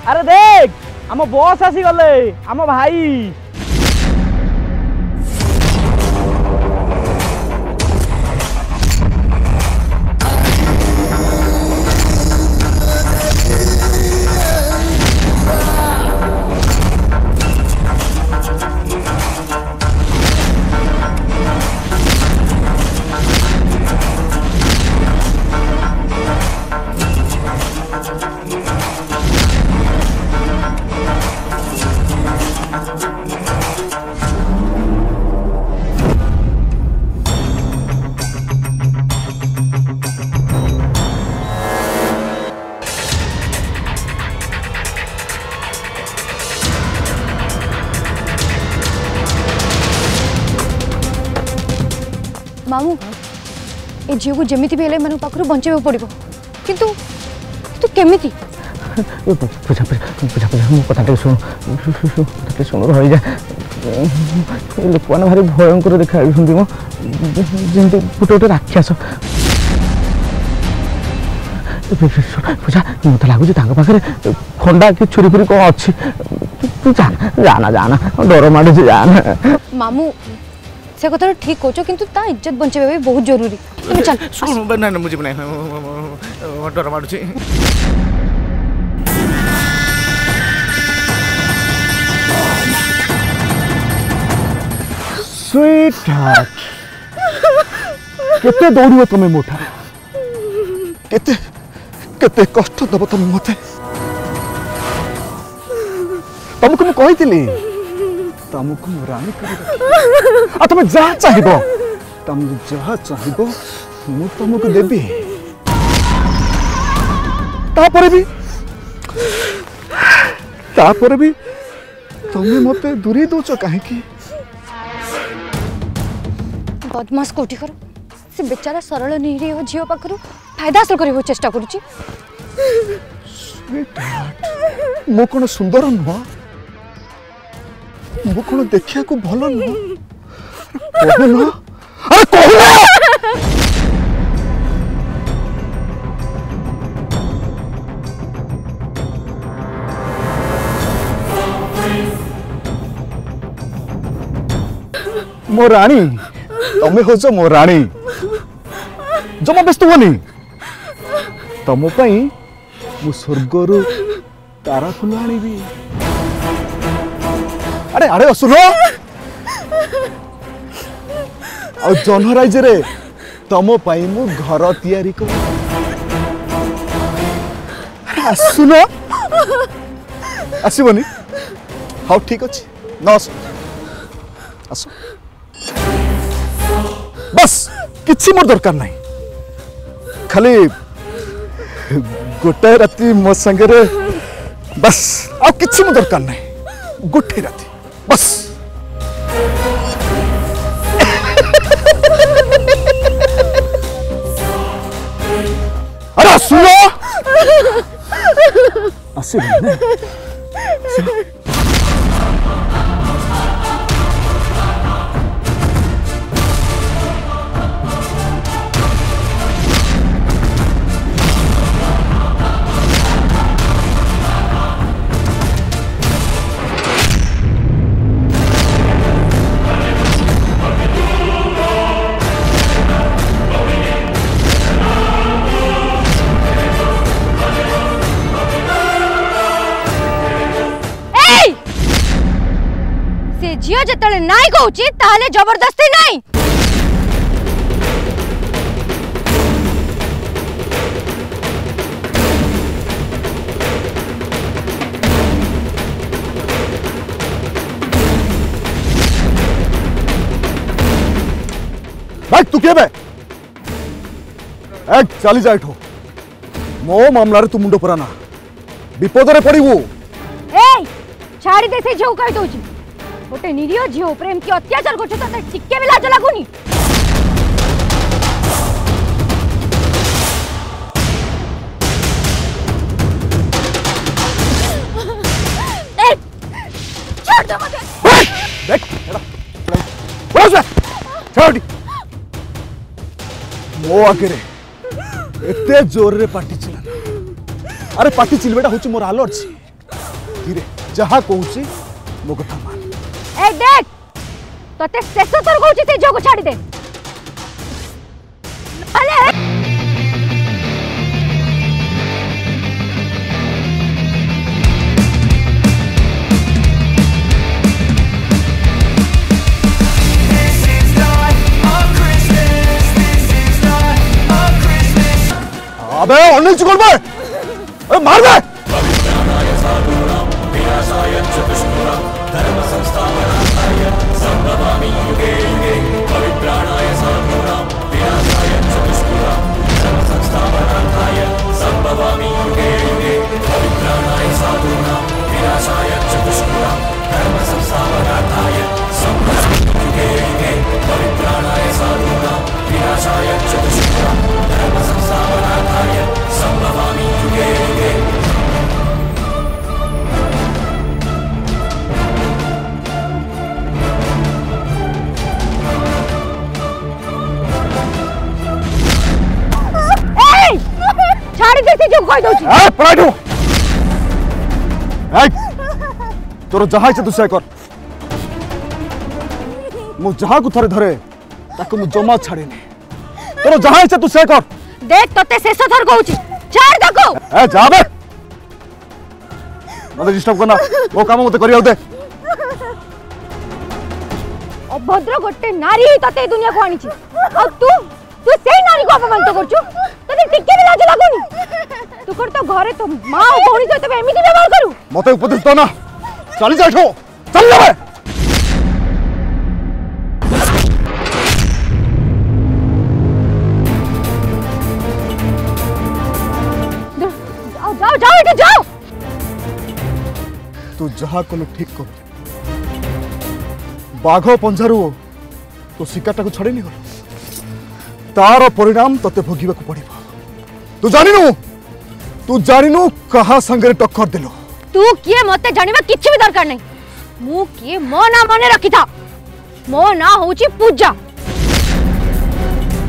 अरे देख आम बस आसी गले आम भाई मामू ए झील को जमी भी हेल्ले मैं पाखु बचाइबा पड़ो किंतु तू केमी पूजा पूजा पूजा मो कथा शुण शुण रही जा लोक मैंने भारी भयंकर देखा मो जमी गोटे गोटे राक्षस पूजा मत लगुच पाखे खंडा कि छुरी फुरी कौन अच्छी तू जाना जाना जाना डर माड़े जाना मामू से कथा ठीक कहो किंतु ता इज्जत बचाइबा भी बहुत जरूरी तुम चल सुन ना मुझे डर माड़ुची स्वीट हार्ट केते दौड़ियो तुम मोठा केते केते कष्ट दब तुम मते तुमको मैं कही तुमको रानी कर तुम जहाँ चाहिए तुम जहाँ चाहिए मु तुमको देवी तापर भी तुम्हें मते दूरी दौच कहीं बदमाश कोठी कर से बेचारा सरल निरीह झील पाखु फायदा हासिल करने चेष्टा करुच्ची मो कौन सुंदर नुह मो कौन देखिया को भल नुह मो रानी तमें हूँ मो रानी जमा व्यस्त हुनी तुम मु स्वर्गर तारा फुल आनी अरे अरे सुनो आ जनराइज रे तुम मु घर तैयारी कर सुनो आसबनी हाँ ठीक अच्छे न आस बस किसी मोर दरकार नहीं खाली गोटे राति मो संगे बस आ किसी मोर दरकार नहीं गोटे राति बस अरे सुनो आसबनी झील जिते नाई कहूँ ताले जबरदस्ती नाई किए बे ए चली जा एठो मो मामला रे तू मुंडो पुराना विपद रे पड़िबू ए छाड़ी दे से झौ कहि दोची गोटे निरीह झियो प्रेम की अत्याचार करछ त टिके भी लाज लागुनी ए छोड़ दो मुझे देख बस छोड़ मो आगे रे एते जोर रे पाटी चिल्ला अरे पाटी चिलबेटा होची मोर अलर्जी धीरे जहा कहूची मो कथा मान ए देख तते शेष थर कहूची ते जोग छाड़ी दे अले अबे अन्य चुकोल बे अरे मार बे तोर जहा इच्छा तू से कर मु जहा को थरे धरे ताको मु जमा छाड़ेनी तोर जहा इच्छा तू से कर देख तते शेष थर कहूची छाड़ दको ए जा बे मते डिस्टर्ब करना वो काम मते करिया दे अभद्र गोटे नारी तते दुनिया को आनी छी और तू सेही नारी को अपमान तो करछु तते टिके भी लाज लागुनी तू कर तो घरे तो मां और भौणी सहित एमिति व्यवहार करू मते उपदेश दो ना चली जा ठो चल जा बे जाओ जाओ इधर जाओ तू जहा को ठीक कर बाघ पंजारू तो शिकारटा को छड़ेनी गल तार परिणाम तते भोगिबा को पड़िबो तू जानिनु कहा संगे टक्कर देलो तू किए मते जानिबा किछि भी दरकार नहीं मु किए मो ना मने रखी था मो ना होची पूजा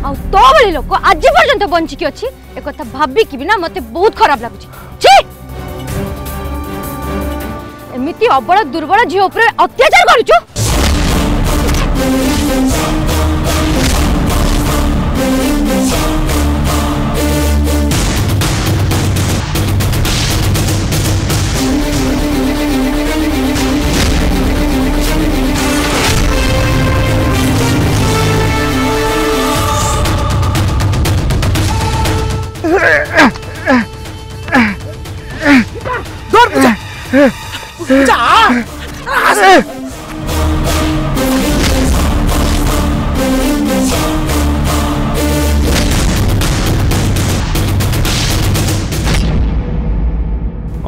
आ तो बली लोक आज पर्यंत बंची की अछि ए कथा भाबी कि बिना मते बहुत खराब लागुची छी एमिति अबळ दुर्बल झियो ऊपर अत्याचार करूछु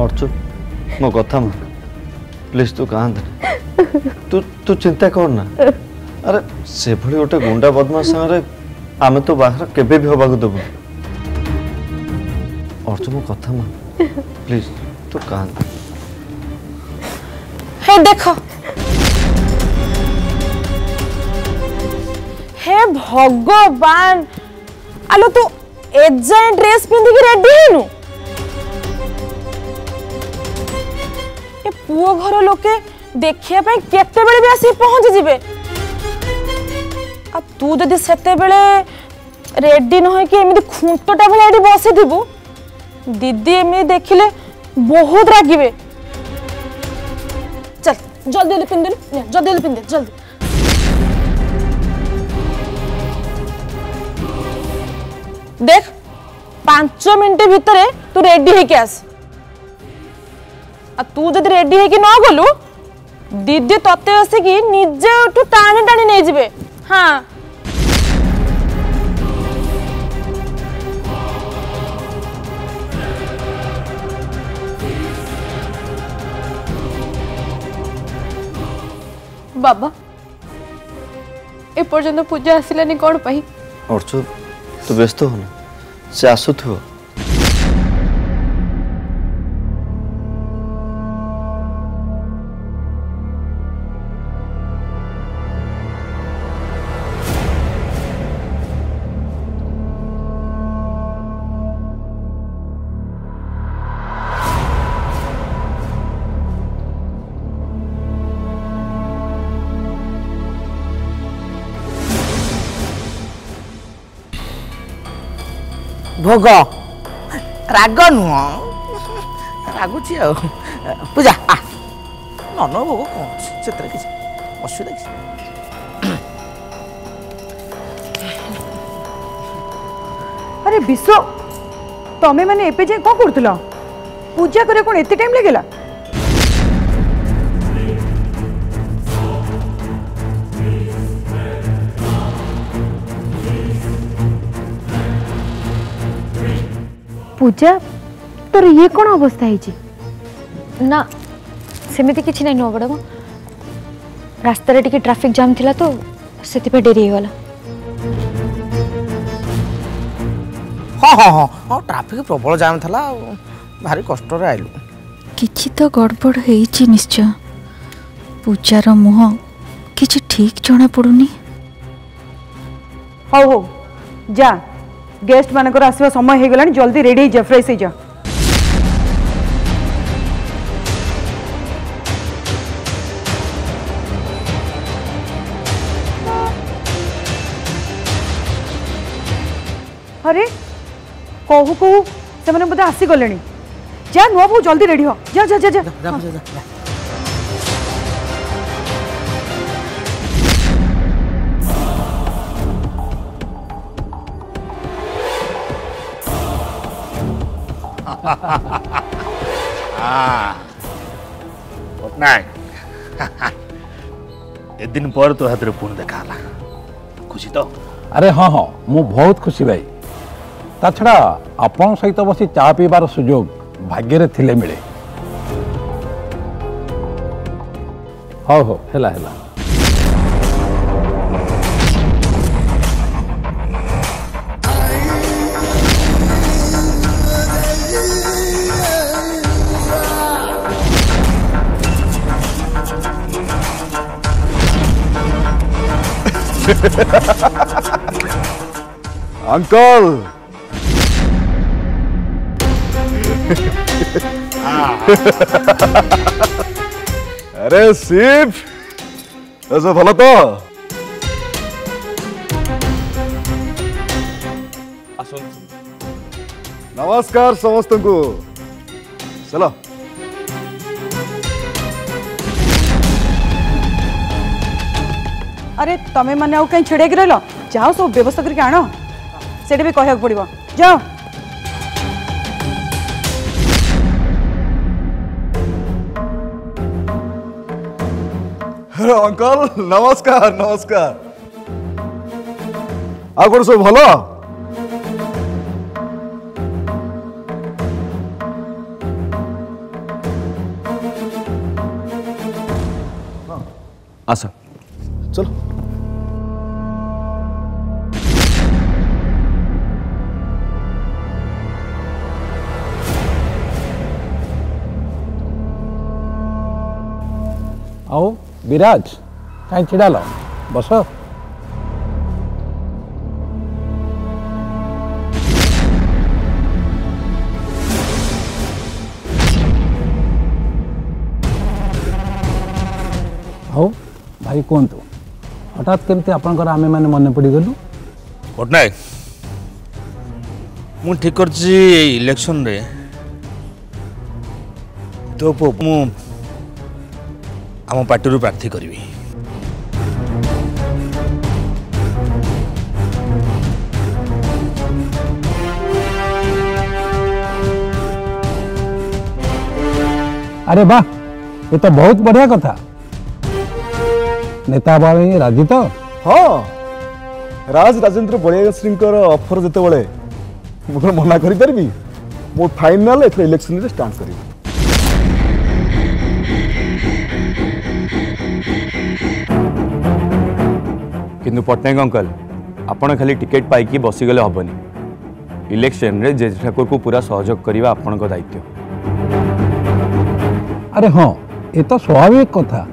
अर्चु मो कथा मान प्लीज तू कहाँ तू तू चिंता कर ना अरे से भली गोटे गुंडा बदमाश संगे आमे तो बाहर केबे भी होबाक देबो अर्चु मो कथा मान प्लीज तू कहाँ हे देखो हे भगवान आलो तू एजाए ड्रेस पिंधि के रेडी हेनु ए पुओ घर लोके देखिया पे केते बेले भी आसी पहुंच जिबे आ तू जदी सेते बेले रेडी न होय कि एमिति खुंटटा भले एडी बसी दिबु दीदी एमिति देखिले बहुत रागिबे चल जल्दी पिन दे जल्दी पिन दे जल्दी देख 5 मिनट भितर तू रेडी है के आस आ तू जब रेडी है कि न गलु दीदी तते आसिकी निजे उठू टाणी टाणी नहीं जिबे हाँ बाबा ए पर्यंत पूजा आसिलानी कौन पाई? अर्चु तू व्यस्त हो ना से आसुथो भोग राग नुह रागुच पूजा नन भोग कौन से किसी असुविधा किसी अरे विश्व तमें मैंने एपे जाए कौन कर पूजा करे कौन एते टाइम लगेगा? पूजा तोर ये कौन अवस्था है ना सेमती किसी नहीं नो बड़ा रास्ता टिके ट्रैफिक जाम थिला तो से डेरी हो गला। हाँ हाँ हाँ हाँ ट्रैफिक प्रबल जाम था भारी कष्ट आइलु किछि तो गड़बड़ है निश्चय पूजार मुह किछि ठीक जना पड़ुनी। हो हो जा गेस्ट मानकर आसवा समय हो गलानी जल्दी रेडी जा फ्रेश हो जा। अरे कहू कहू से मैंने बोधे आसी गले जा नुआ बहु जल्दी रेडी हो जा जा जा जा, जा, जा, जा, जा। ए दिन पर तो हाथ पुणी देखा खुशी तो? अरे हाँ हाँ मु बहुत खुशी भाई ता छड़ा आपण सहित बसी चा पीबार सुजोग भाग्य थिले मिले। हो हो हेला हेला अंकल अरे शिव ऐसे भला तो नमस्कार समस्त को चलो अरे तमें मैंने आउ कहीं छिड़े रही जाओ सब व्यवस्था करके आण से भी कहक पड़ो जाओ। अंकल नमस्कार नमस्कार आ कौन सब भलो? आस चलो आओ विराज कहीं छिड़ा लो बस। आओ भाई कहतु हठात केमती आपंकर आमे माने मन पड़ी गलु? पटनायक मु ठीक कर इलेक्शन रे तो मु आम पार्टी प्रार्थी करी। अरे वाह ये तो बहुत बढ़िया कथा नेता भाई राजी तो? हाँ राज राजेंद्र बलिया श्री ऑफर जिते बड़े मुझे मना करी पारबी मो फाइनल एथर इलेक्शन रे स्टार्ट करी। किंतु पट्टनायक अंकल आपण खाली टिकेट पाइकी बसीगले हेनी इलेक्शन रे जेजे ठाकुर को पूरा सहयोग करवा आपण दायित्व। अरे हाँ ये तो स्वाभाविक कथा।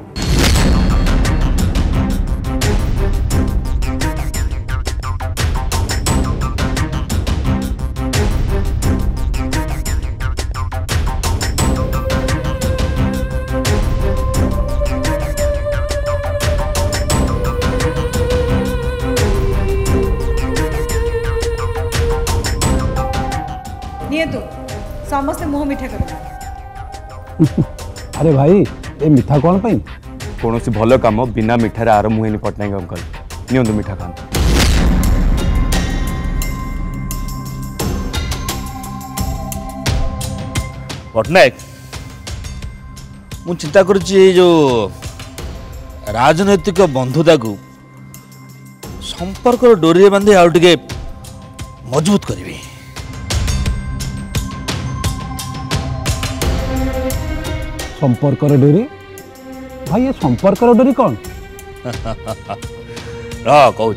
समस्ते मुह मिठा कर। अरे भाई ये मिठा कौन पाई? कौन सी भल काम बिना मिठार आरंभ हुए पट्टनायक अंकल नियंतु मिठा खाते। पट्टनायक मु चिंता करुच्ची जो राजनैतिक बंधुता को संपर्क डोरी बांधे आउ टिके मजबूत करी। संपर्क डोरी भाई ये संपर्क डोरी कौन? कहूँ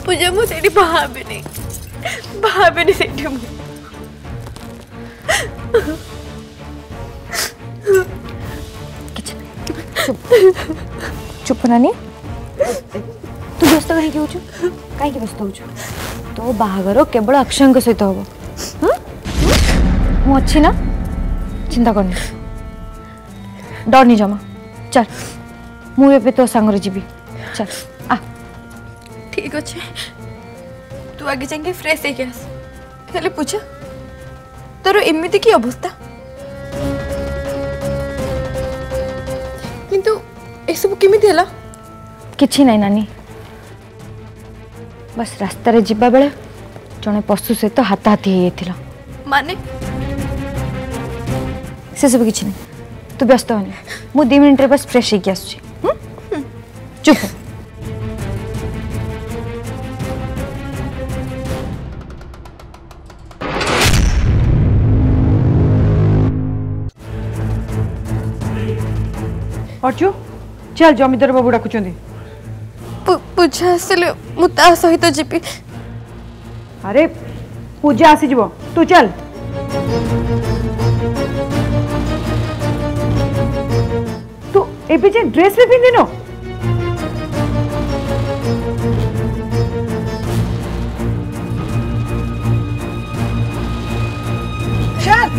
पूजा मुझे भाभी से चुप नानी तू व्यस्त कहीं कहीं व्यस्त हो तो बाहागर केवल अक्षय सहित हम मुझे ना चिंता करनी डरनी जमा चल मुझे तो सांगरे जीवी चल आ ठीक अच्छे तू आगे जाके फ्रेश हेले पूछा तोर एमती की अवस्था किंतु एसबू केमिति हला किछि नहीं नानी बस रास्ता रे जिबा बेले जने पशु सहित हाथाहाथी हो जाइथिला माने से सब किछि नहीं तू व्यस्त होनी मु 2 मिनिट रे बस फ्रेश होके आसुची चुप अर्जु चल जमीदार बाबू डाकुचंदी पूजा आसले मु ता सहित जीपी। अरे पूजा आसी जीवो तू चल तू एबे जे ड्रेस भी पिंदिनो चल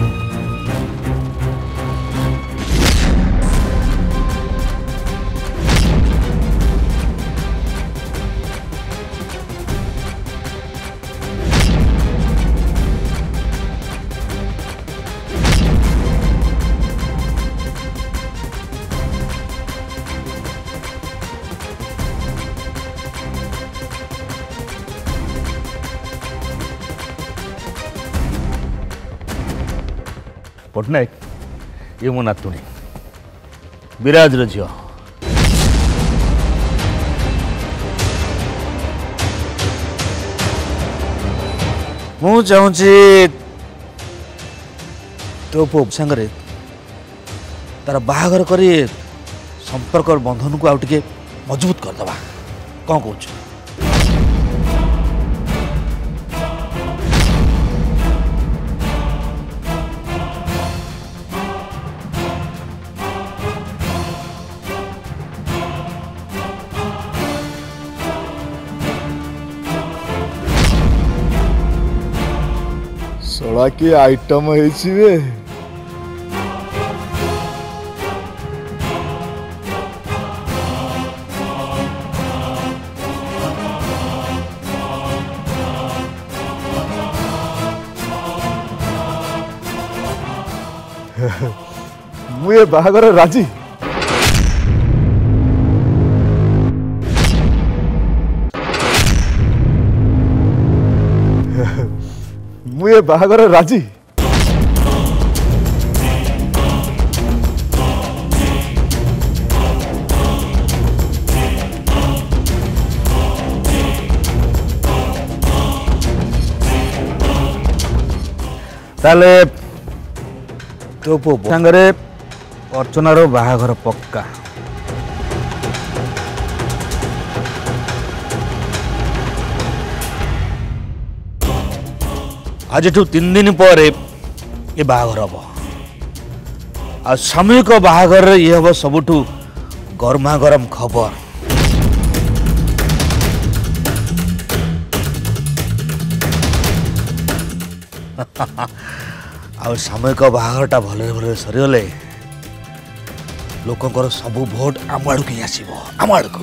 पट्टनायक ये मो नातुणी विराज झी मु चाहूँगी तो पु सांगरे तार बाहागर करी संपर्क बंधन को आउ टिके मजबूत करदबा कौन कहूँ सड़ा की आइटम है मुझे बाहागर राजी ମୁଁ ଏ ବାହାଘର ରାଜି। ताले तो पो संगरे अर्चनार बाहाघर पक्का। आज 3 दिन पर ये बाहाघर हम आ सामूहिक बाहाघर ये हम सबुठू गरमा गरम खबर। आ सामूहिक बाहाघरटा भले भले सरीगले लोकंर सब भोट आम आड़ के आसो आम आड़ को।